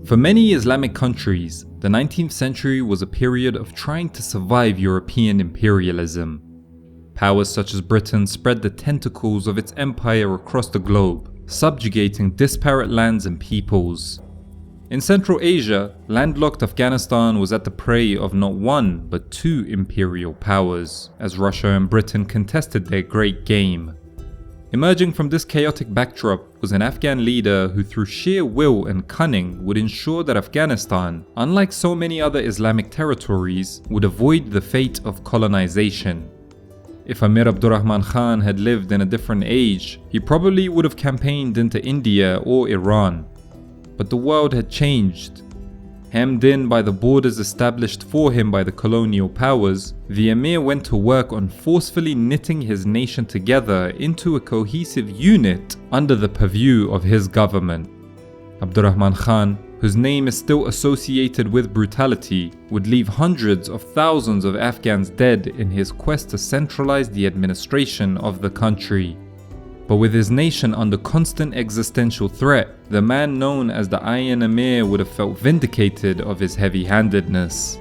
For many Islamic countries, the 19th century was a period of trying to survive European imperialism. Powers such as Britain spread the tentacles of its empire across the globe, subjugating disparate lands and peoples. In Central Asia, landlocked Afghanistan was at the prey of not one but two imperial powers, as Russia and Britain contested their great game. Emerging from this chaotic backdrop was an Afghan leader who through sheer will and cunning would ensure that Afghanistan, unlike so many other Islamic territories, would avoid the fate of colonization. If Amir Abdur Rahman Khan had lived in a different age, he probably would have campaigned into India or Iran. But the world had changed. Hemmed in by the borders established for him by the colonial powers, the Emir went to work on forcefully knitting his nation together into a cohesive unit under the purview of his government. Abdurrahman Khan, whose name is still associated with brutality, would leave hundreds of thousands of Afghans dead in his quest to centralize the administration of the country. But with his nation under constant existential threat, the man known as the Iron Amir would have felt vindicated of his heavy-handedness.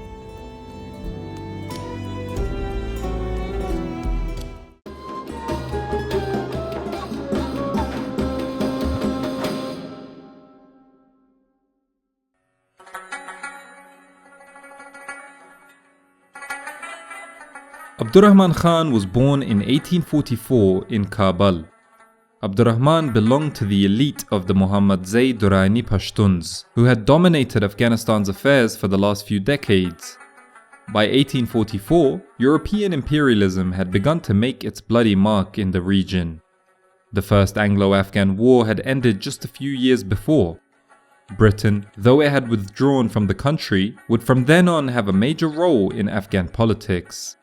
Abdurrahman Khan was born in 1844 in Kabul. Abdurrahman belonged to the elite of the Muhammadza'i Durrani Pashtuns, who had dominated Afghanistan's affairs for the last few decades. By 1844, European imperialism had begun to make its bloody mark in the region. The First Anglo-Afghan War had ended just a few years before. Britain, though it had withdrawn from the country, would from then on have a major role in Afghan politics.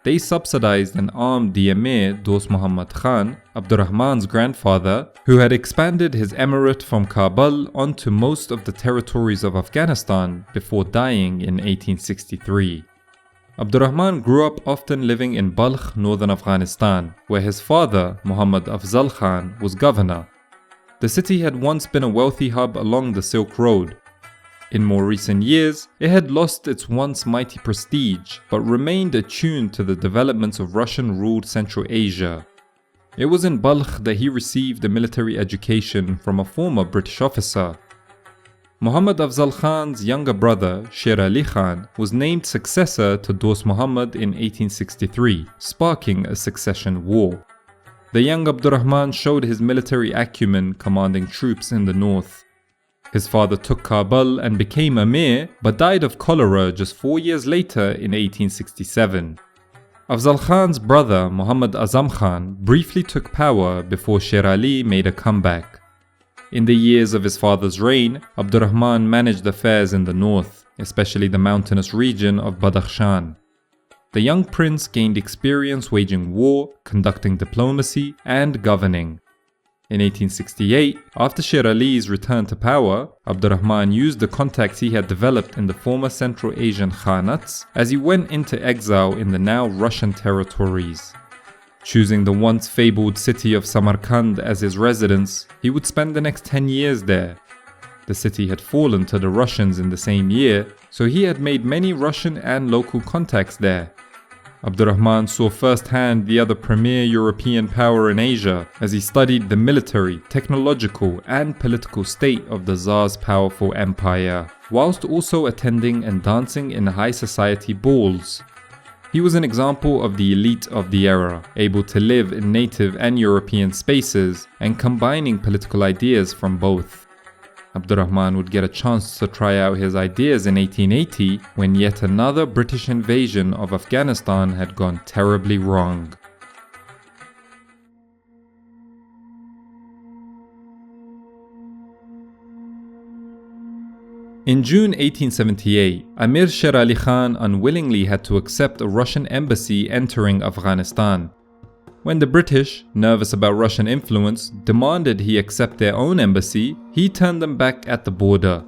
They subsidized and armed the Emir Dost Muhammad Khan, Abdurrahman's grandfather, who had expanded his emirate from Kabul onto most of the territories of Afghanistan before dying in 1863. Abdurrahman grew up often living in Balkh, northern Afghanistan, where his father, Muhammad Afzal Khan, was governor. The city had once been a wealthy hub along the Silk Road. In more recent years, it had lost its once mighty prestige, but remained attuned to the developments of Russian-ruled Central Asia. It was in Balkh that he received a military education from a former British officer. Muhammad Afzal Khan's younger brother, Sher Ali Khan, was named successor to Dost Muhammad in 1863, sparking a succession war. The young Abdurrahman showed his military acumen commanding troops in the north. His father took Kabul and became Amir, but died of cholera just 4 years later in 1867. Afzal Khan's brother Muhammad Azam Khan briefly took power before Sher Ali made a comeback. In the years of his father's reign, Abdurrahman managed affairs in the north, especially the mountainous region of Badakhshan. The young prince gained experience waging war, conducting diplomacy, and governing. In 1868, after Sher Ali's return to power, Abdurrahman used the contacts he had developed in the former Central Asian Khanats as he went into exile in the now Russian territories. Choosing the once fabled city of Samarkand as his residence, he would spend the next 10 years there. The city had fallen to the Russians in the same year, so he had made many Russian and local contacts there. Abdurrahman saw firsthand the other premier European power in Asia as he studied the military, technological and political state of the Tsar's powerful empire, whilst also attending and dancing in high society balls. He was an example of the elite of the era, able to live in native and European spaces and combining political ideas from both. Abdurrahman would get a chance to try out his ideas in 1880 when yet another British invasion of Afghanistan had gone terribly wrong. In June 1878, Amir Sher Ali Khan unwillingly had to accept a Russian embassy entering Afghanistan. When the British, nervous about Russian influence, demanded he accept their own embassy, he turned them back at the border.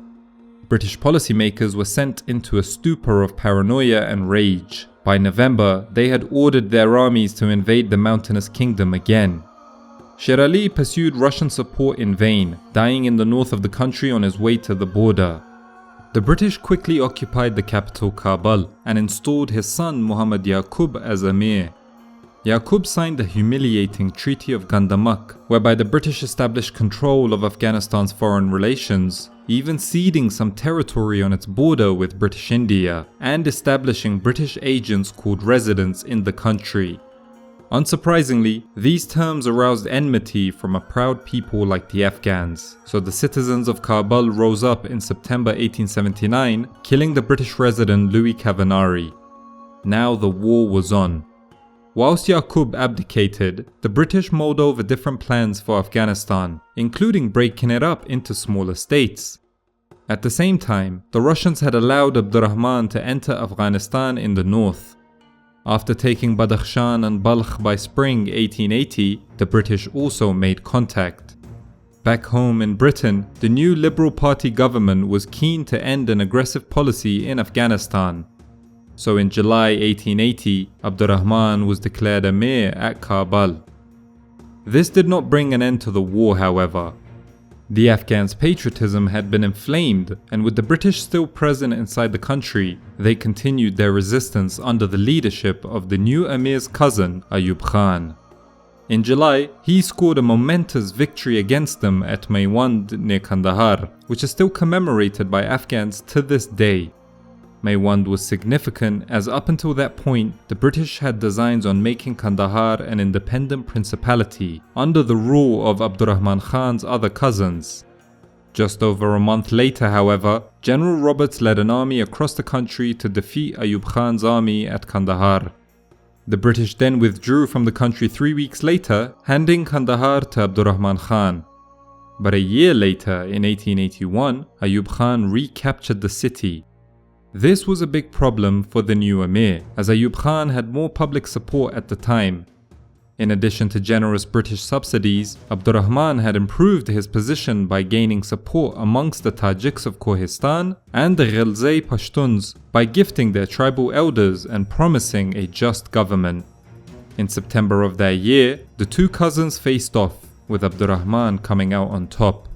British policymakers were sent into a stupor of paranoia and rage. By November, they had ordered their armies to invade the mountainous kingdom again. Sher Ali pursued Russian support in vain, dying in the north of the country on his way to the border. The British quickly occupied the capital Kabul and installed his son Muhammad Yaqub as Amir. Yaqub signed the humiliating Treaty of Gandamak, whereby the British established control of Afghanistan's foreign relations, even ceding some territory on its border with British India, and establishing British agents called residents in the country. Unsurprisingly, these terms aroused enmity from a proud people like the Afghans, so the citizens of Kabul rose up in September 1879, killing the British resident Louis Cavanari. Now the war was on. Whilst Yaqub abdicated, the British mulled over different plans for Afghanistan, including breaking it up into smaller states. At the same time, the Russians had allowed Abdur Rahman to enter Afghanistan in the north. After taking Badakhshan and Balkh by spring 1880, the British also made contact. Back home in Britain, the new Liberal Party government was keen to end an aggressive policy in Afghanistan. So in July 1880, Abdur Rahman was declared Amir at Kabul. This did not bring an end to the war, however. The Afghans' patriotism had been inflamed, and with the British still present inside the country, they continued their resistance under the leadership of the new Amir's cousin, Ayub Khan. In July, he scored a momentous victory against them at Maiwand near Kandahar, which is still commemorated by Afghans to this day. Maiwand was significant as up until that point, the British had designs on making Kandahar an independent principality under the rule of Abdur Rahman Khan's other cousins. Just over a month later, however, General Roberts led an army across the country to defeat Ayub Khan's army at Kandahar. The British then withdrew from the country 3 weeks later, handing Kandahar to Abdur Rahman Khan. But a year later, in 1881, Ayub Khan recaptured the city. This was a big problem for the new Amir, as Ayub Khan had more public support at the time. In addition to generous British subsidies, Abdur Rahman had improved his position by gaining support amongst the Tajiks of Kohistan and the Ghilzai Pashtuns by gifting their tribal elders and promising a just government. In September of that year, the two cousins faced off, with Abdur Rahman coming out on top.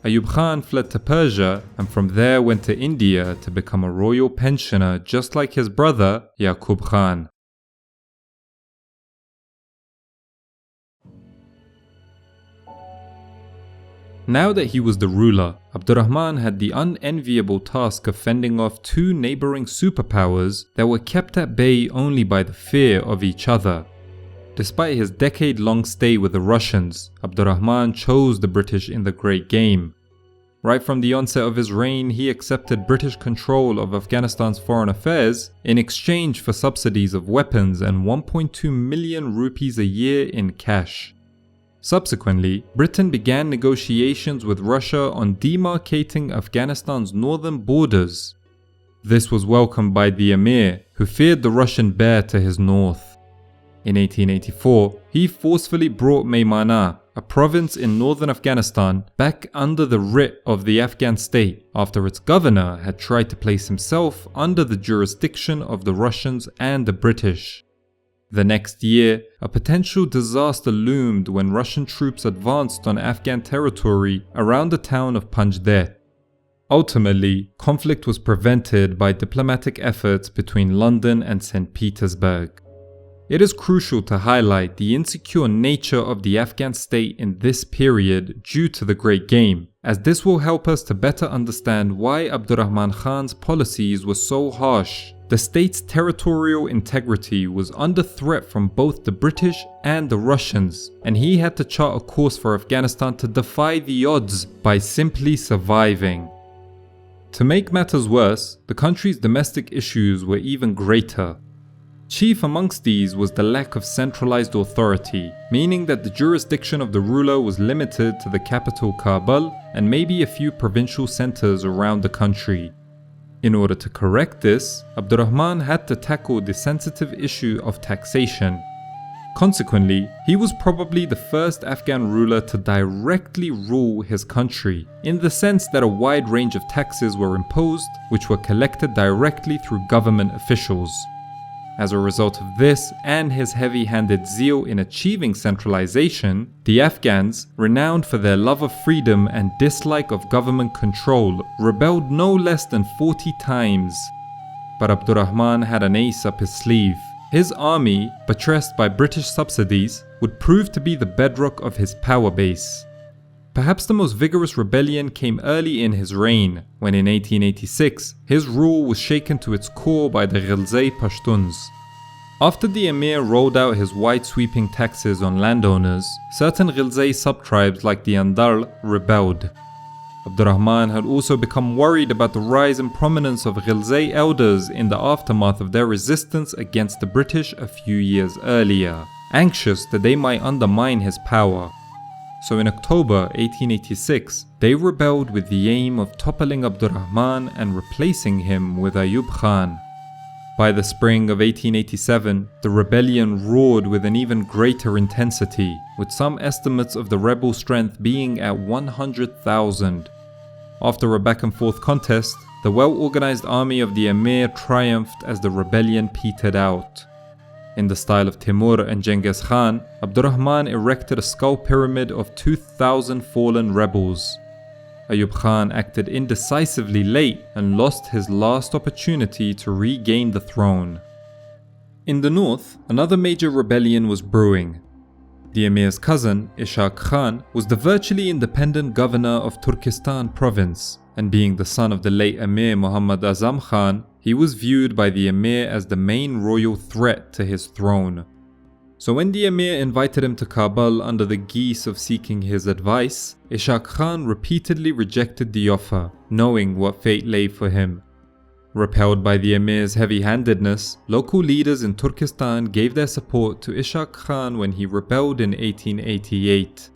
Ayub Khan fled to Persia and from there went to India to become a royal pensioner just like his brother Yaqub Khan. Now that he was the ruler, Abdur Rahman had the unenviable task of fending off two neighbouring superpowers that were kept at bay only by the fear of each other. Despite his decade-long stay with the Russians, Abdur Rahman chose the British in the Great Game. Right from the onset of his reign, he accepted British control of Afghanistan's foreign affairs in exchange for subsidies of weapons and 1.2 million rupees a year in cash. Subsequently, Britain began negotiations with Russia on demarcating Afghanistan's northern borders. This was welcomed by the Amir, who feared the Russian bear to his north. In 1884, he forcefully brought Maymana, a province in northern Afghanistan, back under the writ of the Afghan state after its governor had tried to place himself under the jurisdiction of the Russians and the British. The next year, a potential disaster loomed when Russian troops advanced on Afghan territory around the town of Panjshir. Ultimately, conflict was prevented by diplomatic efforts between London and St. Petersburg. It is crucial to highlight the insecure nature of the Afghan state in this period due to the Great Game, as this will help us to better understand why Abdur Rahman Khan's policies were so harsh. The state's territorial integrity was under threat from both the British and the Russians, and he had to chart a course for Afghanistan to defy the odds by simply surviving. To make matters worse, the country's domestic issues were even greater. Chief amongst these was the lack of centralized authority, meaning that the jurisdiction of the ruler was limited to the capital Kabul and maybe a few provincial centers around the country. In order to correct this, Abdur Rahman had to tackle the sensitive issue of taxation. Consequently, he was probably the first Afghan ruler to directly rule his country, in the sense that a wide range of taxes were imposed, which were collected directly through government officials. As a result of this and his heavy-handed zeal in achieving centralization, the Afghans, renowned for their love of freedom and dislike of government control, rebelled no less than 40 times. But Abdur Rahman had an ace up his sleeve. His army, buttressed by British subsidies, would prove to be the bedrock of his power base. Perhaps the most vigorous rebellion came early in his reign, when in 1886, his rule was shaken to its core by the Ghilzai Pashtuns. After the Amir rolled out his wide-sweeping taxes on landowners, certain Ghilzai sub-tribes like the Andal rebelled. Abdur Rahman had also become worried about the rise in prominence of Ghilzai elders in the aftermath of their resistance against the British a few years earlier, anxious that they might undermine his power. So in October 1886, they rebelled with the aim of toppling Abdur Rahman and replacing him with Ayub Khan. By the spring of 1887, the rebellion roared with an even greater intensity, with some estimates of the rebel strength being at 100,000. After a back-and-forth contest, the well-organized army of the Amir triumphed as the rebellion petered out. In the style of Timur and Genghis Khan, Abdur Rahman erected a skull pyramid of 2,000 fallen rebels. Ayub Khan acted indecisively late and lost his last opportunity to regain the throne. In the north, another major rebellion was brewing. The Emir's cousin, Ishaq Khan, was the virtually independent governor of Turkestan province, and being the son of the late Emir Muhammad Azam Khan, he was viewed by the Emir as the main royal threat to his throne. So when the Emir invited him to Kabul under the guise of seeking his advice, Ishaq Khan repeatedly rejected the offer, knowing what fate lay for him. Repelled by the Emir's heavy-handedness, local leaders in Turkestan gave their support to Ishaq Khan when he rebelled in 1888.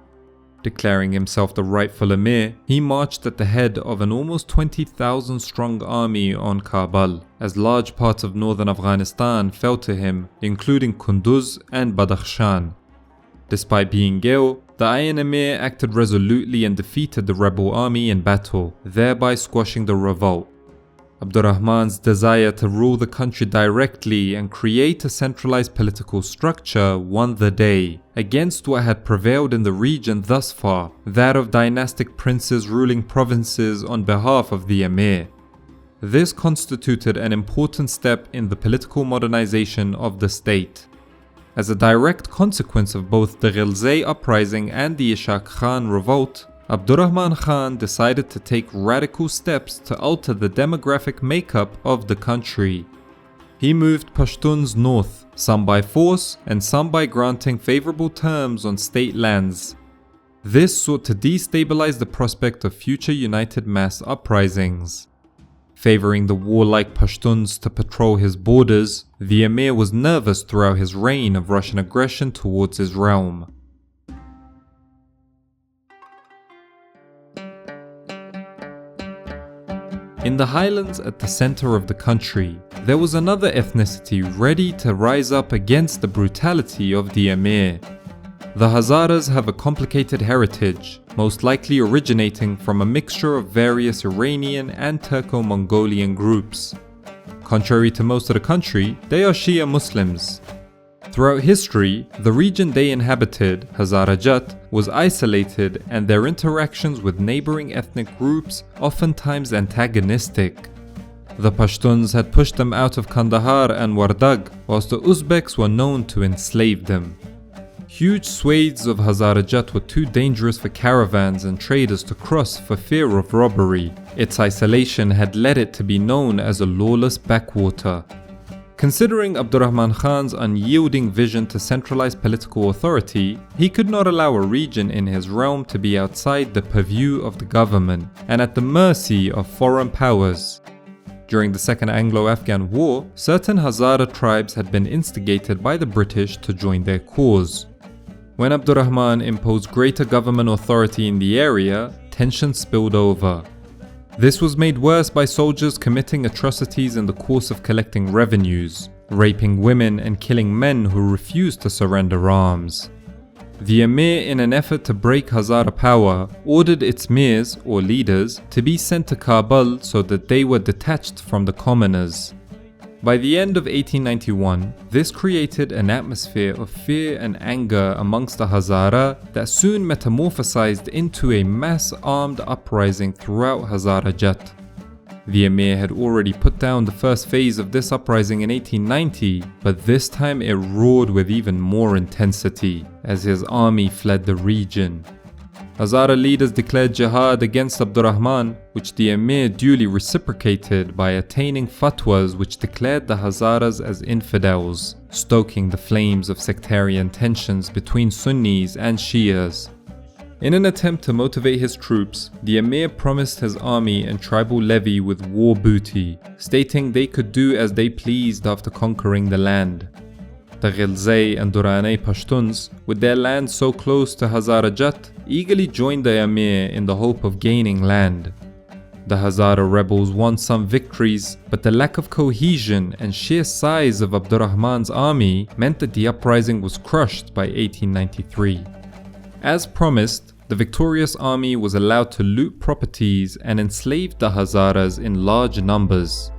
Declaring himself the rightful Emir, he marched at the head of an almost 20,000 strong army on Kabul, as large parts of northern Afghanistan fell to him, including Kunduz and Badakhshan. Despite being ill, the Iron Amir acted resolutely and defeated the rebel army in battle, thereby squashing the revolt. Abdur Rahman's desire to rule the country directly and create a centralized political structure won the day, against what had prevailed in the region thus far, that of dynastic princes ruling provinces on behalf of the Emir. This constituted an important step in the political modernization of the state. As a direct consequence of both the Ghilzai Uprising and the Ishaq Khan revolt, Abdur Rahman Khan decided to take radical steps to alter the demographic makeup of the country. He moved Pashtuns north, some by force and some by granting favorable terms on state lands. This sought to destabilize the prospect of future united mass uprisings. Favoring the warlike Pashtuns to patrol his borders, the Emir was nervous throughout his reign of Russian aggression towards his realm. In the highlands at the center of the country, there was another ethnicity ready to rise up against the brutality of the Emir. The Hazaras have a complicated heritage, most likely originating from a mixture of various Iranian and Turco-Mongolian groups. Contrary to most of the country, they are Shia Muslims. Throughout history, the region they inhabited, Hazarajat, was isolated and their interactions with neighboring ethnic groups oftentimes antagonistic. The Pashtuns had pushed them out of Kandahar and Wardag, whilst the Uzbeks were known to enslave them. Huge swathes of Hazarajat were too dangerous for caravans and traders to cross for fear of robbery. Its isolation had led it to be known as a lawless backwater. Considering Abdur Rahman Khan's unyielding vision to centralize political authority, he could not allow a region in his realm to be outside the purview of the government and at the mercy of foreign powers. During the Second Anglo-Afghan War, certain Hazara tribes had been instigated by the British to join their cause. When Abdur Rahman imposed greater government authority in the area, tension spilled over. This was made worse by soldiers committing atrocities in the course of collecting revenues, raping women and killing men who refused to surrender arms. The Emir, in an effort to break Hazara power, ordered its mirs, or leaders, to be sent to Kabul so that they were detached from the commoners. By the end of 1891, this created an atmosphere of fear and anger amongst the Hazara that soon metamorphosized into a mass-armed uprising throughout Hazarajat. The Emir had already put down the first phase of this uprising in 1890, but this time it roared with even more intensity as his army fled the region. Hazara leaders declared jihad against Abdur Rahman, which the Emir duly reciprocated by attaining fatwas which declared the Hazaras as infidels, stoking the flames of sectarian tensions between Sunnis and Shias. In an attempt to motivate his troops, the Emir promised his army and tribal levy with war booty, stating they could do as they pleased after conquering the land. The Ghilzai and Durand Pashtuns, with their land so close to Hazarajat, eagerly joined the Emir in the hope of gaining land. The Hazara rebels won some victories, but the lack of cohesion and sheer size of Abdur Rahman's army meant that the uprising was crushed by 1893. As promised, the victorious army was allowed to loot properties and enslaved the Hazaras in large numbers.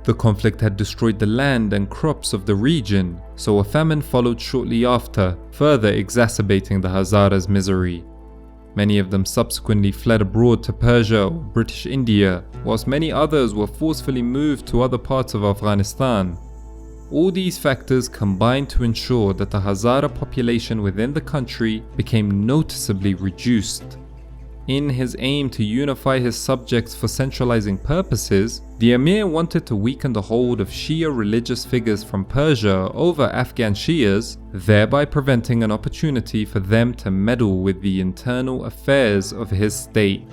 The conflict had destroyed the land and crops of the region, so a famine followed shortly after, further exacerbating the Hazaras' misery. Many of them subsequently fled abroad to Persia or British India, whilst many others were forcefully moved to other parts of Afghanistan. All these factors combined to ensure that the Hazara population within the country became noticeably reduced. In his aim to unify his subjects for centralizing purposes, the Emir wanted to weaken the hold of Shia religious figures from Persia over Afghan Shias, thereby preventing an opportunity for them to meddle with the internal affairs of his state.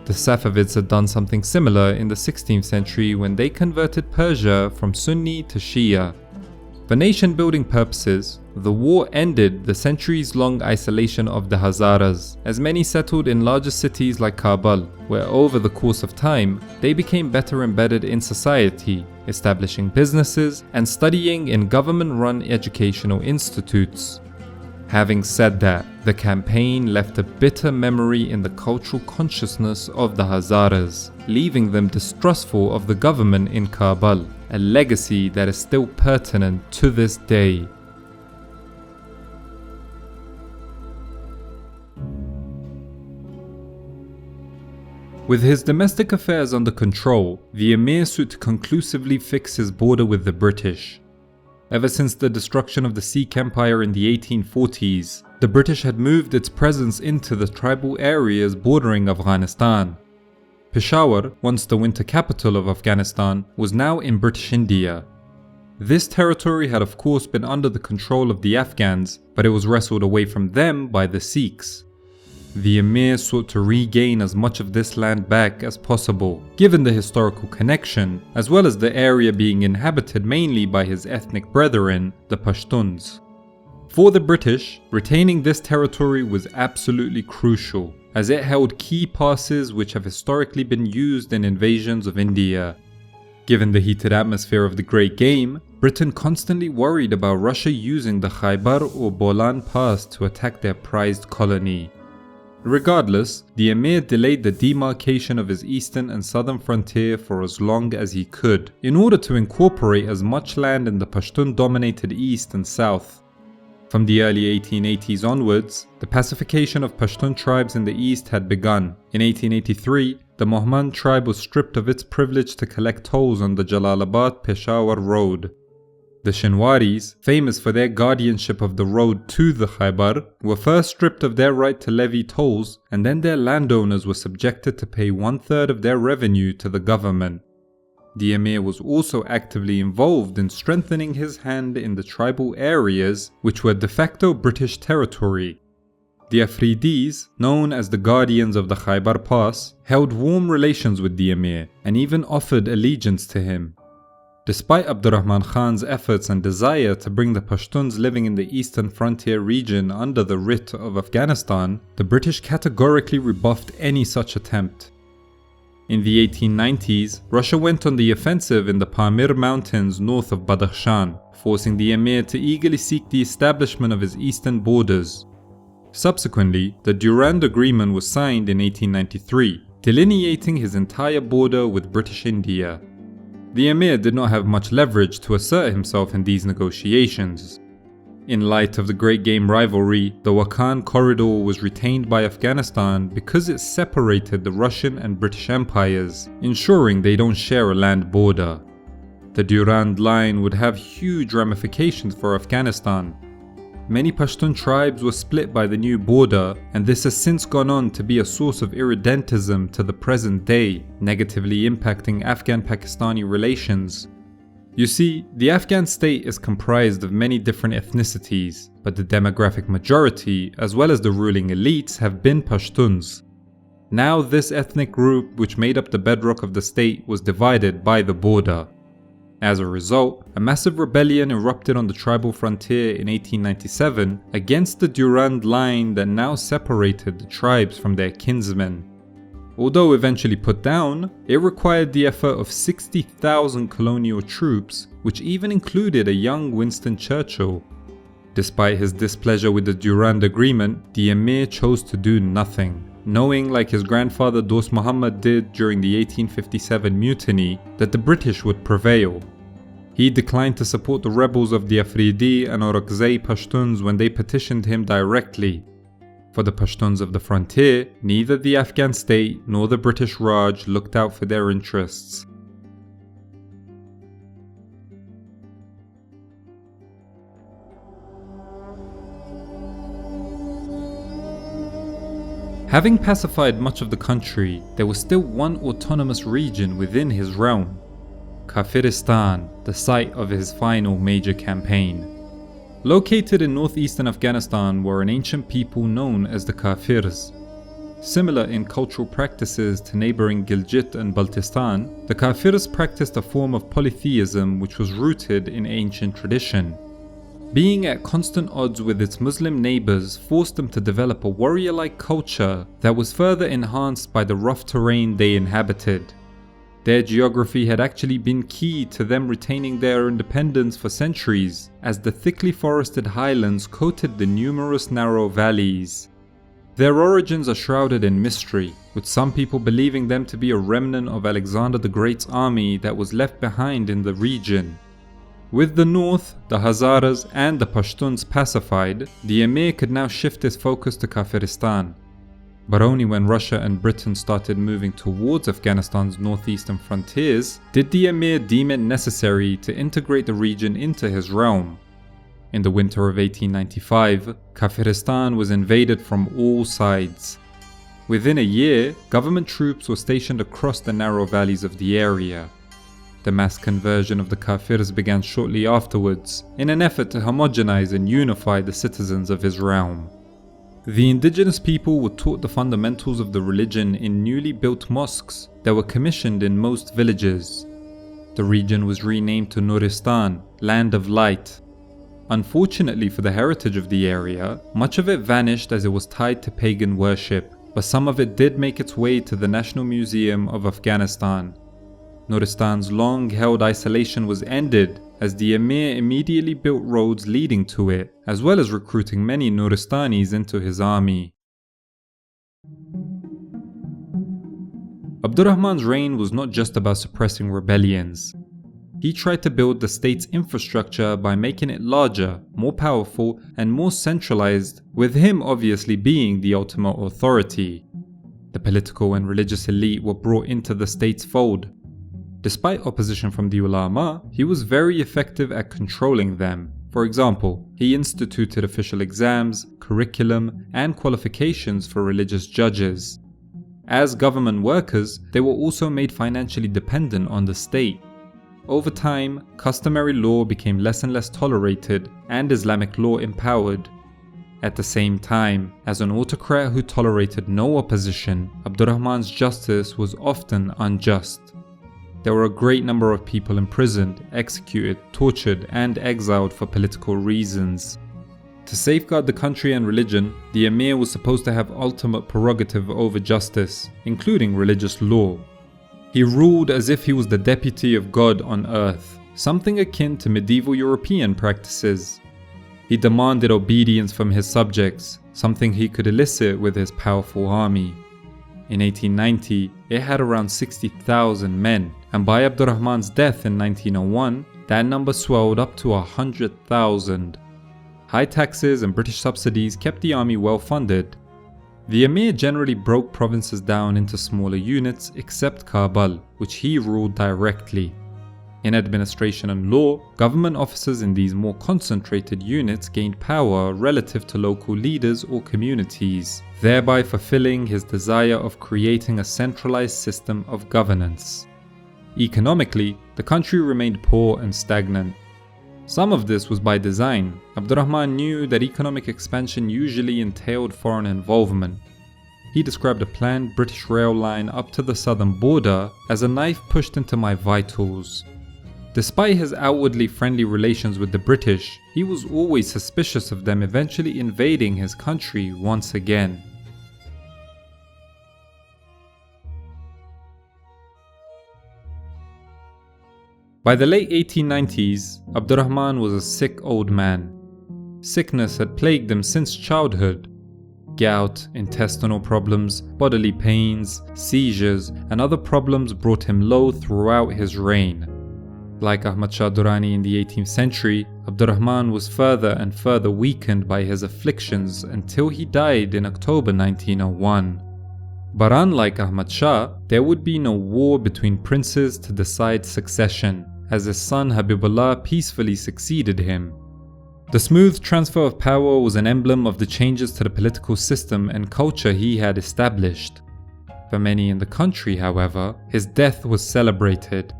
The Safavids had done something similar in the 16th century when they converted Persia from Sunni to Shia. For nation-building purposes, the war ended the centuries-long isolation of the Hazaras, as many settled in larger cities like Kabul, where over the course of time, they became better embedded in society, establishing businesses and studying in government-run educational institutes. Having said that, the campaign left a bitter memory in the cultural consciousness of the Hazaras, leaving them distrustful of the government in Kabul, a legacy that is still pertinent to this day. With his domestic affairs under control, the Emir sought to conclusively fix his border with the British. Ever since the destruction of the Sikh Empire in the 1840s, the British had moved its presence into the tribal areas bordering Afghanistan. Peshawar, once the winter capital of Afghanistan, was now in British India. This territory had of course been under the control of the Afghans, but it was wrestled away from them by the Sikhs. The Emir sought to regain as much of this land back as possible, given the historical connection, as well as the area being inhabited mainly by his ethnic brethren, the Pashtuns. For the British, retaining this territory was absolutely crucial, as it held key passes which have historically been used in invasions of India. Given the heated atmosphere of the Great Game, Britain constantly worried about Russia using the Khyber or Bolan Pass to attack their prized colony. Regardless, the Emir delayed the demarcation of his eastern and southern frontier for as long as he could, in order to incorporate as much land in the Pashtun-dominated east and south. From the early 1880s onwards, the pacification of Pashtun tribes in the east had begun. In 1883, the Mohmand tribe was stripped of its privilege to collect tolls on the Jalalabad-Peshawar road. The Shinwaris, famous for their guardianship of the road to the Khyber, were first stripped of their right to levy tolls, and then their landowners were subjected to pay 1/3 of their revenue to the government. The Emir was also actively involved in strengthening his hand in the tribal areas, which were de facto British territory. The Afridis, known as the guardians of the Khyber Pass, held warm relations with the Emir and even offered allegiance to him. Despite Abdur Rahman Khan's efforts and desire to bring the Pashtuns living in the eastern frontier region under the writ of Afghanistan, the British categorically rebuffed any such attempt. In the 1890s, Russia went on the offensive in the Pamir Mountains north of Badakhshan, forcing the Emir to eagerly seek the establishment of his eastern borders. Subsequently, the Durand Agreement was signed in 1893, delineating his entire border with British India. the Emir did not have much leverage to assert himself in these negotiations. In light of the Great Game rivalry, the Wakhan corridor was retained by Afghanistan because it separated the Russian and British empires, ensuring they don't share a land border. The Durand Line would have huge ramifications for Afghanistan. Many Pashtun tribes were split by the new border, and this has since gone on to be a source of irredentism to the present day, negatively impacting Afghan-Pakistani relations. You see, the Afghan state is comprised of many different ethnicities, but the demographic majority, as well as the ruling elites, have been Pashtuns. Now this ethnic group, which made up the bedrock of the state, was divided by the border. As a result, a massive rebellion erupted on the tribal frontier in 1897 against the Durand Line that now separated the tribes from their kinsmen. Although eventually put down, it required the effort of 60,000 colonial troops, which even included a young Winston Churchill. Despite his displeasure with the Durand Agreement, the Emir chose to do nothing, knowing, like his grandfather Dost Muhammad did during the 1857 mutiny, that the British would prevail. He declined to support the rebels of the Afridi and Orakzai Pashtuns when they petitioned him directly. For the Pashtuns of the frontier, neither the Afghan state nor the British Raj looked out for their interests. Having pacified much of the country, there was still one autonomous region within his realm, Kafiristan, the site of his final major campaign. Located in northeastern Afghanistan were an ancient people known as the Kafirs. Similar in cultural practices to neighbouring Gilgit and Baltistan, the Kafirs practiced a form of polytheism which was rooted in ancient tradition. Being at constant odds with its Muslim neighbours forced them to develop a warrior-like culture that was further enhanced by the rough terrain they inhabited. Their geography had actually been key to them retaining their independence for centuries, as the thickly forested highlands coated the numerous narrow valleys. Their origins are shrouded in mystery, with some people believing them to be a remnant of Alexander the Great's army that was left behind in the region. With the north, the Hazaras and the Pashtuns pacified, the Emir could now shift his focus to Kafiristan. But only when Russia and Britain started moving towards Afghanistan's northeastern frontiers did the Emir deem it necessary to integrate the region into his realm. In the winter of 1895, Kafiristan was invaded from all sides. Within a year, government troops were stationed across the narrow valleys of the area. The mass conversion of the Kafirs began shortly afterwards, in an effort to homogenize and unify the citizens of his realm. The indigenous people were taught the fundamentals of the religion in newly built mosques that were commissioned in most villages. The region was renamed to Nuristan, Land of Light. Unfortunately for the heritage of the area, much of it vanished as it was tied to pagan worship, but some of it did make its way to the National Museum of Afghanistan. Nuristan's long-held isolation was ended as the Emir immediately built roads leading to it, as well as recruiting many Nuristanis into his army. Abdur Rahman's reign was not just about suppressing rebellions. He tried to build the state's infrastructure by making it larger, more powerful, and more centralized, with him obviously being the ultimate authority. The political and religious elite were brought into the state's fold. Despite opposition from the ulama, he was very effective at controlling them. For example, he instituted official exams, curriculum, and qualifications for religious judges. As government workers, they were also made financially dependent on the state. Over time, customary law became less and less tolerated, and Islamic law empowered. At the same time, as an autocrat who tolerated no opposition, Abdur Rahman's justice was often unjust. There were a great number of people imprisoned, executed, tortured, and exiled for political reasons. To safeguard the country and religion, the Emir was supposed to have ultimate prerogative over justice, including religious law. He ruled as if he was the deputy of God on earth, something akin to medieval European practices. He demanded obedience from his subjects, something he could elicit with his powerful army. In 1890, it had around 60,000 men, and by Abdur Rahman's death in 1901, that number swelled up to 100,000. High taxes and British subsidies kept the army well funded. The Amir generally broke provinces down into smaller units except Kabul, which he ruled directly. In administration and law, government officers in these more concentrated units gained power relative to local leaders or communities, thereby fulfilling his desire of creating a centralized system of governance. Economically, the country remained poor and stagnant. Some of this was by design. Abdur Rahman knew that economic expansion usually entailed foreign involvement. He described a planned British rail line up to the southern border as a knife pushed into my vitals. Despite his outwardly friendly relations with the British, he was always suspicious of them eventually invading his country once again. By the late 1890s, Abdur Rahman was a sick old man. Sickness had plagued him since childhood. Gout, intestinal problems, bodily pains, seizures, and other problems brought him low throughout his reign. Like Ahmad Shah Durrani in the 18th century, Abdur Rahman was further and further weakened by his afflictions until he died in October 1901. But unlike Ahmad Shah, there would be no war between princes to decide succession, as his son Habibullah peacefully succeeded him. The smooth transfer of power was an emblem of the changes to the political system and culture he had established. For many in the country, however, his death was celebrated.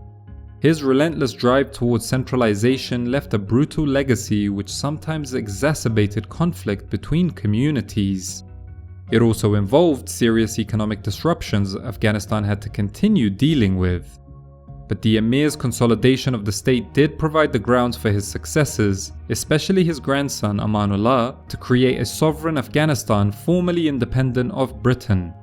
His relentless drive towards centralization left a brutal legacy which sometimes exacerbated conflict between communities. It also involved serious economic disruptions Afghanistan had to continue dealing with. But the Emir's consolidation of the state did provide the grounds for his successors, especially his grandson Amanullah, to create a sovereign Afghanistan formally independent of Britain.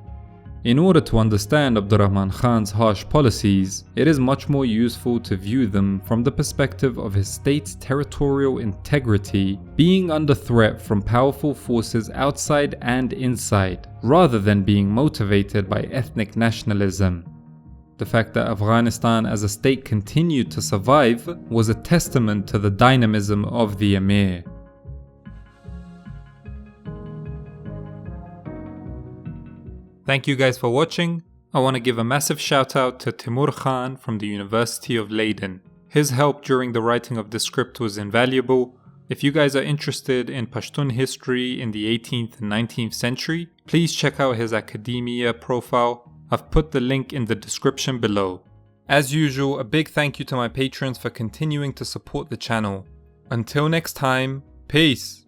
In order to understand Abdur Rahman Khan's harsh policies, it is much more useful to view them from the perspective of his state's territorial integrity being under threat from powerful forces outside and inside, rather than being motivated by ethnic nationalism. The fact that Afghanistan as a state continued to survive was a testament to the dynamism of the Amir. Thank you guys for watching. I want to give a massive shout out to Timur Khan from the University of Leiden. His help during the writing of this script was invaluable. If you guys are interested in Pashtun history in the 18th and 19th century, please check out his academia profile. I've put the link in the description below. As usual, a big thank you to my patrons for continuing to support the channel. Until next time, peace!